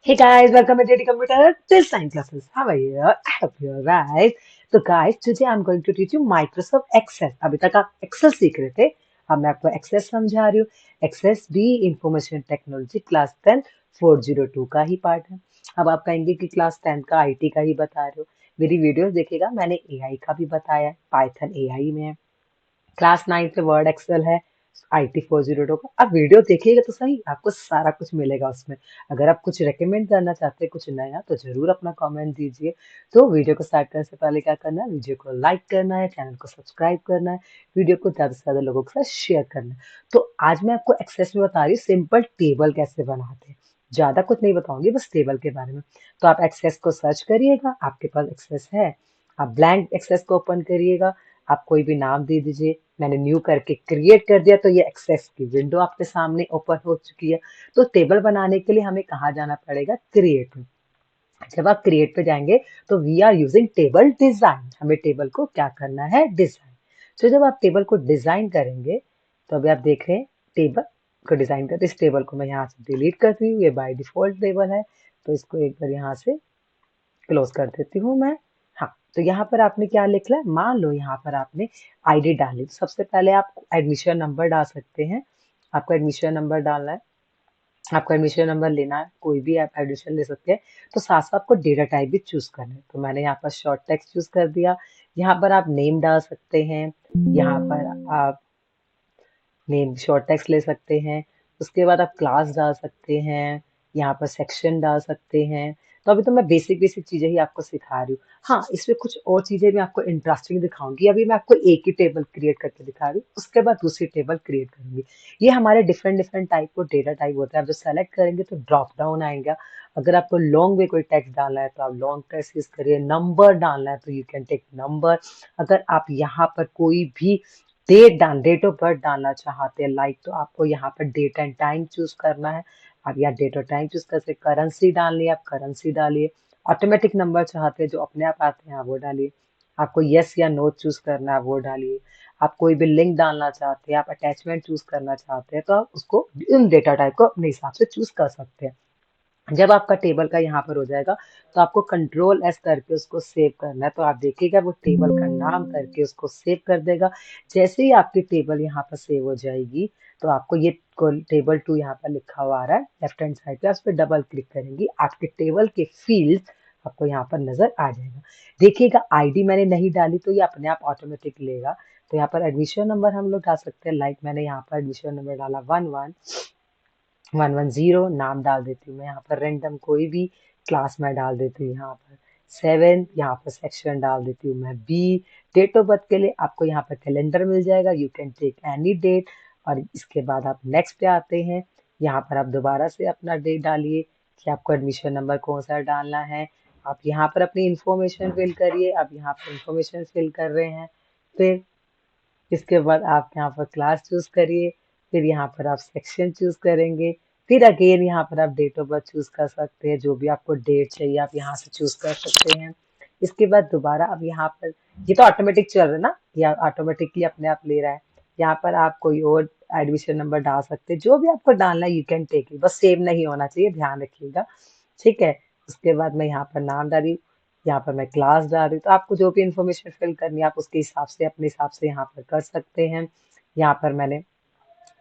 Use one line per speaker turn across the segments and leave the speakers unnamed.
Hey guys, welcome to Daily Computer this time classes. How are you? I hope you're right. So guys, today I'm going to teach you Microsoft Excel. अभी तक आप Excel सीख रहे थे, अब मैं आपको Access समझा रही हूँ. Access भी इंफॉर्मेशन टेक्नोलॉजी क्लास 10 402 का ही पार्ट है. अब आप कहेंगे कि क्लास 10 का आईटी का ही बता रहे हो. मेरी वीडियोस देखिएगा, मैंने एआई का भी बताया है, पाइथन एआई में है. क्लास 9 पे वर्ड एक्सेल है, IT 402 का. आप वीडियो देखिएगा तो सही, आपको सारा कुछ मिलेगा उसमें. अगर आप कुछ रेकमेंड करना चाहते हैं कुछ नया तो जरूर अपना कमेंट दीजिए. तो वीडियो को स्टार्ट करने से पहले क्या करना है, वीडियो को लाइक करना है, चैनल को सब्सक्राइब करना है, वीडियो को ज्यादा से ज्यादा लोगों के साथ शेयर करना है. तो आज मैं आपको एक्सेस में बता रही हूँ सिंपल टेबल कैसे बनाते हैं. ज्यादा कुछ नहीं बताऊंगी, बस टेबल के बारे में. तो आप एक्सेस को सर्च करिएगा, आपके पास एक्सेस है, आप ब्लैंक एक्सेस को ओपन करिएगा. आप कोई भी नाम दे दीजिए. मैंने न्यू करके क्रिएट कर दिया तो ये एक्सेस की विंडो आपके सामने ओपन हो चुकी है. तो टेबल बनाने के लिए हमें कहाँ जाना पड़ेगा, क्रिएट में. जब आप क्रिएट पे जाएंगे तो we are using table design. हमें टेबल को क्या करना है, डिजाइन. तो जब आप टेबल को डिजाइन करेंगे तो अभी आप देख रहे हैं टेबल को डिजाइन करते. इस टेबल को मैं यहाँ से डिलीट करती हूँ, ये बाय डिफॉल्ट टेबल है. तो इसको एक बार यहाँ से क्लोज कर देती हूँ मैं. हाँ, तो यहाँ पर आपने क्या लिखना है, मान लो यहाँ पर आपने आईडी डाली. तो सबसे पहले आप एडमिशन नंबर डाल सकते हैं. आपको एडमिशन नंबर डालना है, आपको एडमिशन नंबर लेना है, कोई भी आप एडमिशन ले सकते हैं. तो साथ साथ आपको डेटा टाइप भी चूज करना है. तो मैंने यहाँ पर शॉर्ट टेक्स्ट चूज कर दिया. यहाँ पर आप नेम डाल सकते हैं, यहाँ पर आप नेम शॉर्ट टेक्स्ट ले सकते हैं. उसके बाद आप क्लास डाल सकते हैं, यहाँ पर सेक्शन डाल सकते हैं. तो अभी तो मैं बेसिक बेसिक चीजें ही आपको सिखा रही हूँ. हाँ, इसमें कुछ और चीजें मैं आपको इंटरेस्टिंग दिखाऊंगी. अभी मैं आपको एक ही टेबल क्रिएट करके दिखा रही हूँ, उसके बाद दूसरी टेबल क्रिएट करूंगी. ये हमारे डिफरेंट डिफरेंट टाइप को डेटा टाइप होता है. आप जो सेलेक्ट करेंगे तो ड्रॉप डाउन आएगा. अगर आपको लॉन्ग में कोई टेक्स्ट डालना है तो आप लॉन्ग टेक्स्ट यूज करिए. नंबर डालना है तो यू कैन टेक नंबर. अगर आप यहाँ पर कोई भी डेट ऑफ बर्थ डालना चाहते हैं लाइक, तो आपको यहाँ पर डेट एंड टाइम चूज करना है. आप यहाँ डेट और टाइम चूज कर सकते. करेंसी डालनी है, आप करेंसी डालिए. ऑटोमेटिक नंबर चाहते हैं जो अपने आप आते हैं, आप वो डालिए. आपको यस या नो चूज करना है, वो डालिए. आप कोई भी लिंक डालना चाहते हैं, आप अटैचमेंट चूज करना चाहते हैं, तो आप उसको इन डेटा टाइप को अपने हिसाब से चूज कर सकते हैं. जब आपका टेबल का यहाँ पर हो जाएगा तो आपको कंट्रोल एस करके उसको सेव करना है. तो आप देखिएगा वो टेबल का नाम करके उसको सेव कर देगा. जैसे ही आपकी टेबल यहाँ पर सेव हो जाएगी तो आपको ये टेबल 2 यहाँ पर लिखा हुआ आ रहा है लेफ्ट हैंड साइड पे. उस पर डबल क्लिक करेंगी, आपके टेबल के फील्ड आपको यहाँ पर नजर आ जाएगा. देखिएगा आईडी मैंने नहीं डाली तो ये अपने आप ऑटोमेटिक लेगा. तो यहाँ पर एडमिशन नंबर हम लोग डाल सकते हैं. लाइक मैंने यहाँ पर एडमिशन नंबर डाला 110. नाम डाल देती हूँ मैं यहाँ पर रेंडम कोई भी. क्लास में डाल देती हूँ यहाँ पर 7. यहाँ पर सेक्शन डाल देती हूँ मैं बी. डेट ऑफ बर्थ के लिए आपको यहाँ पर कैलेंडर मिल जाएगा, you can take any date. और इसके बाद आप नेक्स्ट पे आते हैं. यहाँ पर आप दोबारा से अपना डेट डालिए कि आपको एडमिशन नंबर कौन सा डालना है. आप यहाँ पर अपनी इंफॉर्मेशन फिल करिए. आप यहाँ पर इंफॉर्मेशन फिल कर रहे हैं. फिर इसके बाद आप यहाँ पर क्लास चूज करिए. फिर यहाँ पर आप सेक्शन चूज करेंगे. फिर अगेन यहाँ पर आप डेट ऑफ बर्थ चूज कर सकते हैं, जो भी आपको डेट चाहिए आप यहाँ से चूज कर सकते हैं. इसके बाद दोबारा अब यहाँ पर ये तो ऑटोमेटिक चल रहा है ना, या ऑटोमेटिकली अपने आप ले रहा है. यहाँ पर आप कोई और एडमिशन नंबर डाल सकते हैं, जो भी आपको डालना है यू कैन टेक इट, बस सेव नहीं होना चाहिए, ध्यान रखिएगा. ठीक है. उसके बाद मैं यहाँ पर नाम डाली, यहाँ पर मैं क्लास डाल रही हूँ. तो आपको जो भी इंफॉर्मेशन फिल करनी है आप उसके हिसाब से अपने हिसाब से यहाँ पर कर सकते हैं. यहाँ पर मैंने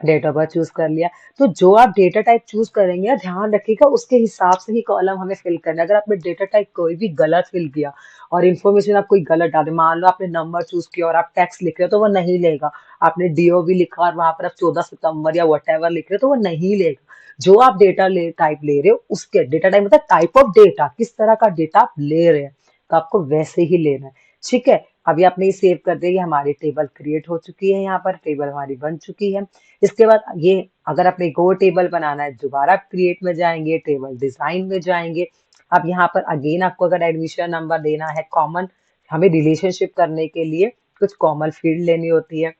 डेट ऑफ बर्थ चूज कर लिया. तो जो आप डेटा टाइप चूज करेंगे ध्यान रखिएगा उसके हिसाब से ही कॉलम हमें फिल करना है. अगर आपने डेटा टाइप कोई भी गलत फिल किया और इन्फॉर्मेशन आप कोई गलत डाले, मान लो आपने नंबर चूज किया और आप टेक्स्ट लिख रहे हो तो वो नहीं लेगा. आपने डीओबी लिखा और वहां पर आप 14 सितंबर या वट एवर लिख रहे हो तो वो नहीं लेगा. जो आप डेटा टाइप ले रहे हो उसके डेटा टाइप मतलब टाइप ऑफ डेटा, किस तरह का डेटा आप ले रहे हैं, तो आपको वैसे ही लेना है. ठीक है. अभी आपने ये सेव कर दिया, ये हमारी टेबल क्रिएट हो चुकी है. यहाँ पर टेबल हमारी बन चुकी है. इसके बाद ये अगर आपने एक और टेबल बनाना है, दोबारा क्रिएट में जाएंगे, टेबल डिजाइन में जाएंगे. अब यहाँ पर अगेन आपको अगर एडमिशन नंबर देना है कॉमन, हमें रिलेशनशिप करने के लिए कुछ कॉमन फील्ड लेनी होती है.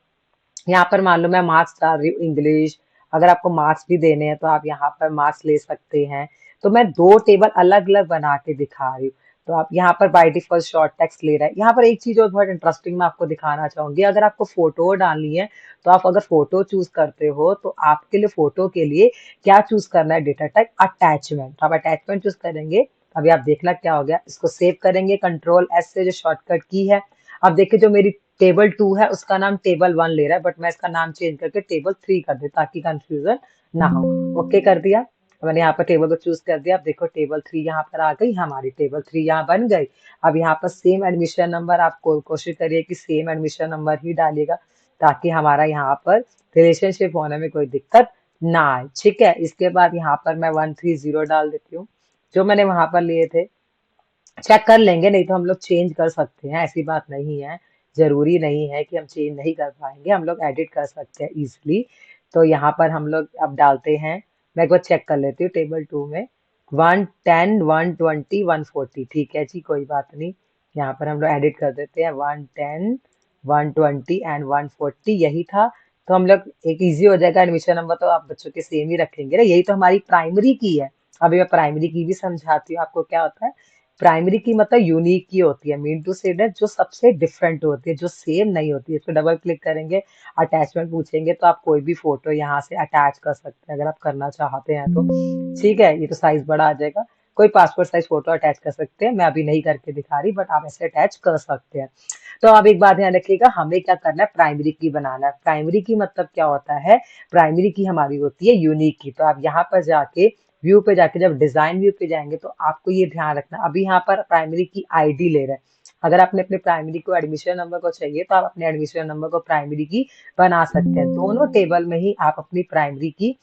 यहाँ पर मान लो मैं मार्क्स डाल रही हूँ, इंग्लिश. अगर आपको मार्क्स भी देने हैं तो आप यहाँ पर मार्क्स ले सकते हैं. तो मैं दो टेबल अलग अलग बना के दिखा रही हूँ. तो आप यहाँ पर बाय डिफॉल्ट शॉर्ट टेक्स्ट ले रहा है। यहाँ पर एक चीज और बहुत इंटरेस्टिंग मैं आपको दिखाना चाहूंगी, अगर आपको फोटो डालनी है तो आप अगर फोटो चूज करते हो तो आपके लिए फोटो के लिए क्या चूज करना है, डेटा टाइप अटैचमेंट। आप अटैचमेंट चूज करेंगे। अभी आप देखना क्या हो गया, इसको सेव करेंगे कंट्रोल एस से, जो शॉर्टकट की है। अब देखिए जो मेरी टेबल 2 है उसका नाम टेबल 1 ले रहा है, बट मैं इसका नाम चेंज करके टेबल 3 कर दे ताकि कंफ्यूजन ना हो। ओके कर दिया, मैंने यहाँ पर टेबल को चूज कर दिया। अब देखो टेबल 3 यहाँ पर आ गई, हमारी टेबल 3 यहाँ बन गई। अब यहाँ पर सेम एडमिशन नंबर, आप कोशिश करिए कि सेम एडमिशन नंबर ही डालिएगा ताकि हमारा यहाँ पर रिलेशनशिप होने में कोई दिक्कत ना आए। ठीक है, इसके बाद यहाँ पर मैं 130 डाल देती हूँ, जो मैंने वहां पर लिए थे। चेक कर लेंगे, नहीं तो हम लोग चेंज कर सकते हैं, ऐसी बात नहीं है। जरूरी नहीं है कि हम चेंज नहीं कर पाएंगे, हम लोग एडिट कर सकते हैं इजिली। तो यहाँ पर हम लोग अब डालते हैं, मैं एक बार चेक कर लेती हूँ टेबल 2 में। 110 120 140, ठीक है जी, कोई बात नहीं। यहाँ पर हम लोग एडिट कर देते हैं, 110 120 एंड 140 यही था। तो हम लोग एक इजी हो जाएगा, एडमिशन नंबर तो आप बच्चों के सेम ही रखेंगे ना, यही तो हमारी प्राइमरी की है। अभी मैं प्राइमरी की भी समझाती हूँ आपको क्या होता है। प्राइमरी की मतलब यूनिक की होती है, मीन टू से दैट जो सबसे डिफरेंट होती है, जो सेम नहीं होती है। इस पर डबल क्लिक करेंगे, अटैचमेंट पूछेंगे तो आप कोई भी फोटो यहाँ से अटैच कर सकते हैं अगर आप करना चाहते हैं तो। ठीक है, ये तो साइज बड़ा आ जाएगा। कोई पासपोर्ट साइज फोटो अटैच कर सकते हैं, मैं अभी नहीं करके दिखा रही, बट आप ऐसे अटैच कर सकते हैं। तो अब एक बात ध्यान रखिएगा, हमें क्या करना है, प्राइमरी की बनाना है। प्राइमरी की मतलब क्या होता है, प्राइमरी की हमारी होती है यूनिक की। तो आप यहाँ पर जाके व्यू पे जाके, जब डिजाइन व्यू पे जाएंगे तो आपको ये ध्यान रखना, अभी यहाँ पर प्राइमरी की आईडी ले रहा है। अगर आपने अपने प्राइमरी को एडमिशन नंबर को चाहिए तो आप अपने एडमिशन नंबर को प्राइमरी की बना सकते हैं। दोनों टेबल में ही आप अपनी प्राइमरी की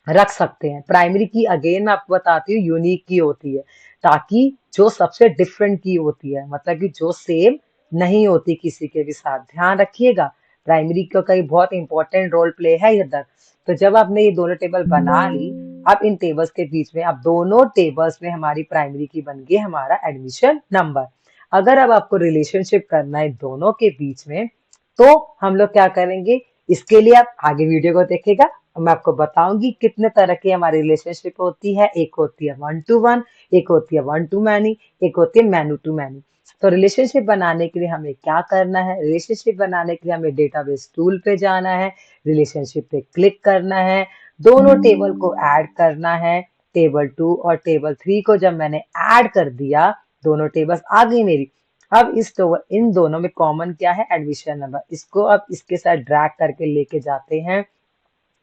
रख सकते हैं। प्राइमरी की अगेन मैं आपको बताती हूँ यूनिक की होती है, ताकि जो सबसे डिफरेंट की होती है, मतलब कि जो सेम नहीं होती किसी के भी साथ, ध्यान रखिएगा। प्राइमरी का कई बहुत इंपॉर्टेंट रोल प्ले है इधर। तो जब आपने ये दोनों टेबल बना ली, अब इन टेबल्स के बीच में, अब दोनों टेबल्स में हमारी प्राइमरी की बन गई हमारा एडमिशन नंबर। अगर अब आपको रिलेशनशिप करना है दोनों के बीच में, तो हम लोग क्या करेंगे, इसके लिए आप आगे वीडियो को देखेगा, मैं आपको बताऊंगी कितने तरह की हमारी रिलेशनशिप होती है। एक होती है 1 to 1, एक होती है 1 to many, एक होती है मैनी टू मैनी। तो रिलेशनशिप बनाने के लिए हमें क्या करना है, रिलेशनशिप बनाने के लिए हमें डेटाबेस टूल पे जाना है, रिलेशनशिप पे क्लिक करना है, दोनों टेबल को ऐड करना है। टेबल 2 और टेबल 3 को जब मैंने ऐड कर दिया, दोनों टेबल्स आ गई मेरी। अब इन दोनों में कॉमन क्या है, एडमिशन नंबर। इसको अब इसके साथ ड्रैग करके लेके जाते हैं।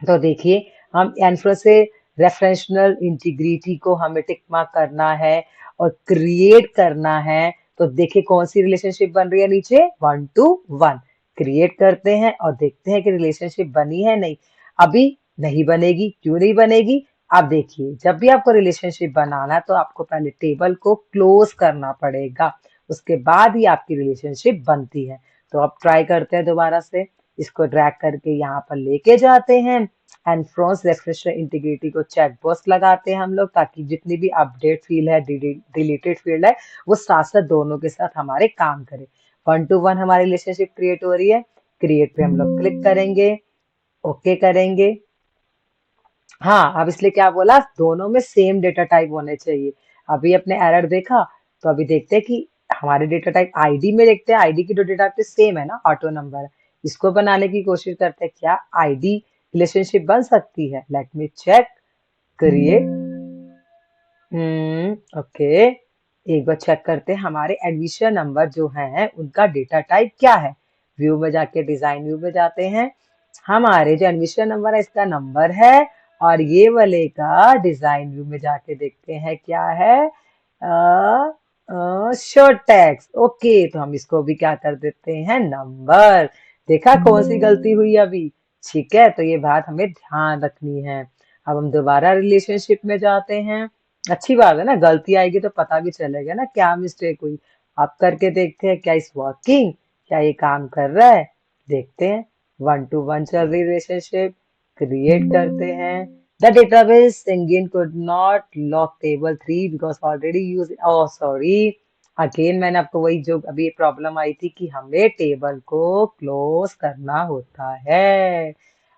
तो देखिए, हम एंसर से रेफरेंशनल इंटीग्रिटी को हमें टिक मार्क करना है और क्रिएट करना है। तो देखिए कौन सी रिलेशनशिप बन रही है नीचे, 1 to 1। क्रिएट करते हैं और देखते हैं कि रिलेशनशिप बनी है नहीं। अभी नहीं बनेगी, क्यों नहीं बनेगी, आप देखिए, जब भी आपको रिलेशनशिप बनाना है तो आपको पहले टेबल को क्लोज करना पड़ेगा, उसके बाद ही आपकी रिलेशनशिप बनती है। तो अब ट्राई करते हैं दोबारा से, इसको ड्रैग करके यहाँ पर लेके जाते हैं एंड फ्रॉन्स रेफरेंशियल इंटीग्रिटी को चेक बॉक्स लगाते हैं हम लोग, ताकि जितनी भी अपडेट फील्ड है, डिलीटेड फील्ड है, वो साथ साथ दोनों के साथ हमारे काम करे। 1 to 1 हमारी रिलेशनशिप क्रिएट हो रही है, क्रिएट पे हम लोग क्लिक करेंगे, ओके करेंगे। हाँ, अब इसलिए क्या बोला, दोनों में सेम डेटा टाइप होने चाहिए। अभी अपने एरर देखा, तो अभी देखते हैं कि हमारे डेटा टाइप आईडी में, देखते हैं आईडी की जो डेटा टाइप सेम है ना, ऑटो नंबर है। इसको बनाने की कोशिश करते हैं, क्या आईडी रिलेशनशिप बन सकती है, let me check. Create, okay, एक बार चेक करते हैं हमारे एडमिशन नंबर जो है उनका डेटा टाइप क्या है। व्यू में जाके डिजाइन व्यू में जाते हैं, हमारे जो एडमिशन नंबर है इसका नंबर है, और ये वाले का डिजाइन व्यू में जाके देखते हैं क्या है, शो टैग्स। ओके, तो हम इसको भी क्या कर देते हैं, नंबर। देखा कौन सी गलती हुई अभी। ठीक है, तो ये बात हमें ध्यान रखनी है। अब हम दोबारा रिलेशनशिप में जाते हैं। अच्छी बात है ना, गलती आएगी तो पता भी चलेगा ना क्या मिस्टेक हुई। अब करके देखते हैं क्या इस वर्किंग, क्या ये काम कर रहा है, देखते हैं। 1 to 1 चल रही रिलेशनशिप, क्रिएट करते हैं। The database engine could not lock table 3 because already used, oh sorry, again मैंने आपको वही जो अभी प्रॉब्लम आई थी कि हमें टेबल को क्लोज करना होता है।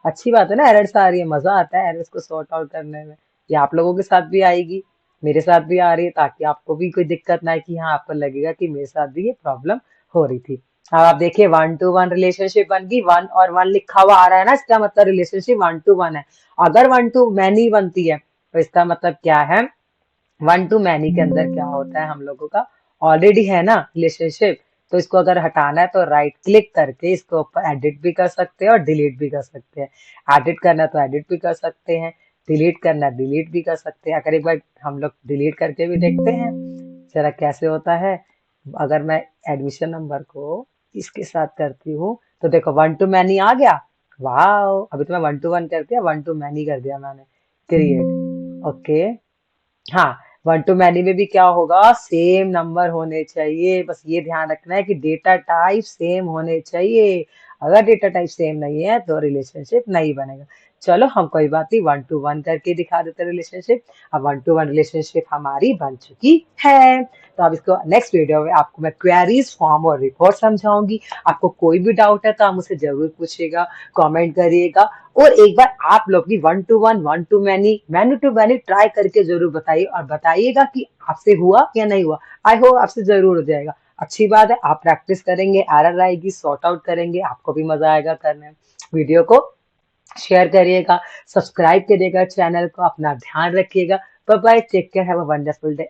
अच्छी बात है ना, एरर्स आ रही है, मजा आता है एरर्स को सॉर्ट आउट करने में। ये आप लोगों के साथ भी आएगी। मेरे साथ भी आ रही है, ताकि आपको भी कोई दिक्कत ना आए कि हाँ आपको लगेगा कि मेरे साथ भी ये प्रॉब्लम हो रही थी। अब आप देखिए 1 to 1 रिलेशनशिप बन गई, 1 और 1 लिखा हुआ आ रहा है ना, इसका मतलब रिलेशनशिप 1 to 1 है। अगर 1 to many बनती है तो इसका मतलब क्या है, 1 to many के अंदर क्या होता है, हम लोगों का ऑलरेडी है ना रिलेशनशिप। तो इसको अगर हटाना है तो राइट क्लिक करके इसको ऊपर एडिट भी कर सकते हैं और डिलीट भी कर सकते हैं। एडिट करना है तो एडिट भी कर सकते हैं, डिलीट करना है डिलीट भी कर सकते हैं। अगर एक बार हम लोग डिलीट करके भी देखते हैं जरा कैसे होता है। अगर मैं एडमिशन नंबर को इसके साथ करती हूँ तो देखो 1 to many आ गया। वाह, अभी तो मैं 1 to 1 कर दिया, 1 to many कर दिया मैंने, क्रिएट। ओके। हाँ, 1 to many में भी क्या होगा, सेम नंबर होने चाहिए। बस ये ध्यान रखना है कि डेटा टाइप सेम होने चाहिए। अगर डेटा टाइप सेम नहीं है तो रिलेशनशिप नहीं बनेगा। चलो हम कोई बात नहीं, 1 to 1 करके दिखा देते रिलेशनशिप। अब 1 to 1 रिलेशनशिप हमारी बन चुकी है। तो अब इसको नेक्स्ट वीडियो में आपको मैं क्वेरीज फॉर्म और रिपोर्ट समझाऊंगी। आपको कोई भी डाउट है तो आप मुझसे जरूर पूछिएगा, कमेंट करिएगा। और एक बार आप लोग भी 1 to 1, 1 to many, many to many try करके जरूर बताइए, और बताइएगा कि आपसे हुआ या नहीं हुआ। आई होप आपसे जरूर हो जाएगा। अच्छी बात है, आप प्रैक्टिस करेंगे, एरर आएगी, सॉर्ट आउट करेंगे, आपको भी मजा आएगा करने में। वीडियो को शेयर करिएगा, सब्सक्राइब करिएगा चैनल को, अपना ध्यान रखिएगा। Bye bye, take care, have a wonderful day.